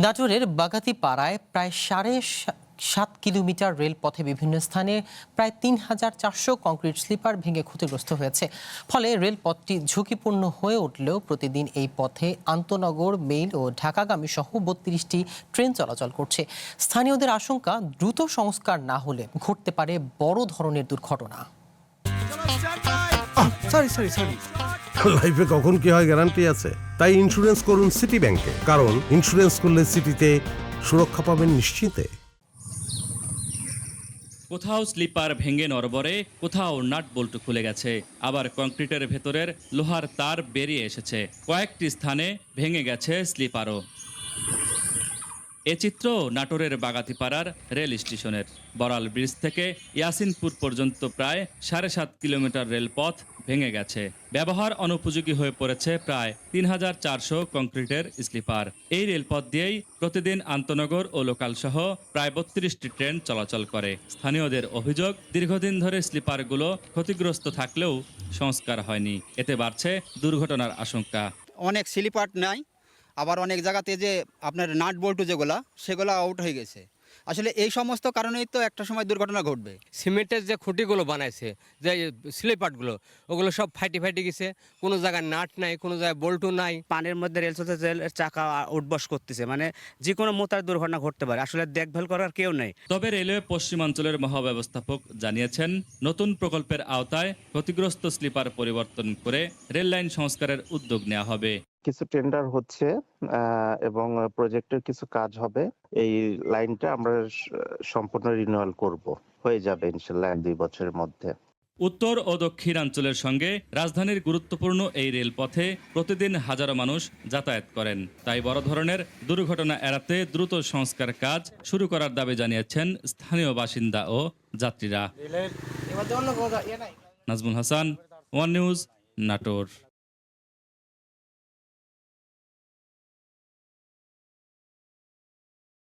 নাটোরের বাগাতিপাড়ায় প্রায় 7.5 কিলোমিটার রেলপথে বিভিন্ন স্থানে প্রায় 3,400 কংক্রিট স্লিপার ভেঙে ক্ষতিগ্রস্ত হয়েছে। ফলে রেলপথটি ঝুঁকিপূর্ণ হয়ে উঠলেও প্রতিদিন এই পথে আন্তনগর, মেইল ও ঢাকাগামী সহ 32টি ট্রেন চলাচল করছে। স্থানীয়দের আশঙ্কা, দ্রুত সংস্কার না হলে ঘটতে পারে বড় ধরনের দুর্ঘটনা। লাইফে কখন কি হয় গ্যারান্টি আছে? তাই ইন্স্যুরেন্স করুন সিটি ব্যাংকে, কারণ ইন্স্যুরেন্স করলে সিটিতে সুরক্ষা পাবেন নিশ্চিতে। কোথাও স্লিপার ভেঙে নড়বড়ে, কোথাও নাট বল্টু খুলে গেছে, আবার কংক্রিটের ভেতরের লোহার তার বেরিয়ে এসেছে। কয়েকটি স্থানে ভেঙে গেছে স্লিপারও। এ চিত্র নাটোরের বাগাতিপাড়ার রেল স্টেশনের। বড়াল ব্রিজ থেকে ইয়াসিনপুর পর্যন্ত প্রায় 7.5 কিলোমিটার রেলপথ ভেঙে গেছে। ব্যবহার অনুপযোগী হয়ে পড়েছে প্রায় 3,400 কংক্রিটের স্লিপার। এই রেলপথ দিয়েই প্রতিদিন আন্তনগর ও লোকাল সহ প্রায় 32টি ট্রেন চলাচল করে। স্থানীয়দের অভিযোগ, দীর্ঘদিন ধরে স্লিপারগুলো ক্ষতিগ্রস্ত থাকলেও সংস্কার হয়নি। এতে বাড়ছে দুর্ঘটনার আশঙ্কা। অনেক স্লিপার নাই, আবার অনেক জায়গাতে যে আপনার নাট বল্টু সেগুলো আউট হয়ে গেছে। আসলে এই সমস্ত কারণেই তো একটা সময় দুর্ঘটনা ঘটবে। সিমেন্টের যে খুঁটিগুলো বানাইছে, যে স্লিপারগুলো, ওগুলো সব ফাটি গেছে। কোনো জায়গায় নাট নাই, কোনো জায়গায় বল্টু নাই। পানির মধ্যে রেল চলতেছে, রেলের চাকা উঠবস করতেছে, মানে যে কোনো মোতার দুর্ঘটনা ঘটতে পারে। আসলে দেখভাল করার কেউ নেই। তবে রেলওয়ে পশ্চিমাঞ্চলের মহাব্যবস্থাপক জানিয়েছেন, নতুন প্রকল্পের আওতায় ক্ষতিগ্রস্ত স্লিপার পরিবর্তন করে রেল লাইন সংস্কারের উদ্যোগ নেওয়া হবে। কিছু টেন্ডার হচ্ছে এবং প্রজেক্টের কিছু কাজ হবে। এই লাইনটা আমরা সম্পূর্ণ রিনিউয়াল করব, হয়ে যাবে ইনশাআল্লাহ 2 বছরের মধ্যে। উত্তর ও দক্ষিণাঞ্চলের সঙ্গে রাজধানীর গুরুত্বপূর্ণ এই রেলপথে প্রতিদিন হাজারো মানুষ যাতায়াত করেন। তাই বড় ধরনের দুর্ঘটনা এড়াতে দ্রুত সংস্কার কাজ শুরু করার দাবি জানিয়েছেন স্থানীয় বাসিন্দা ও যাত্রীরা। Nazmul Hasan, one news, Natore.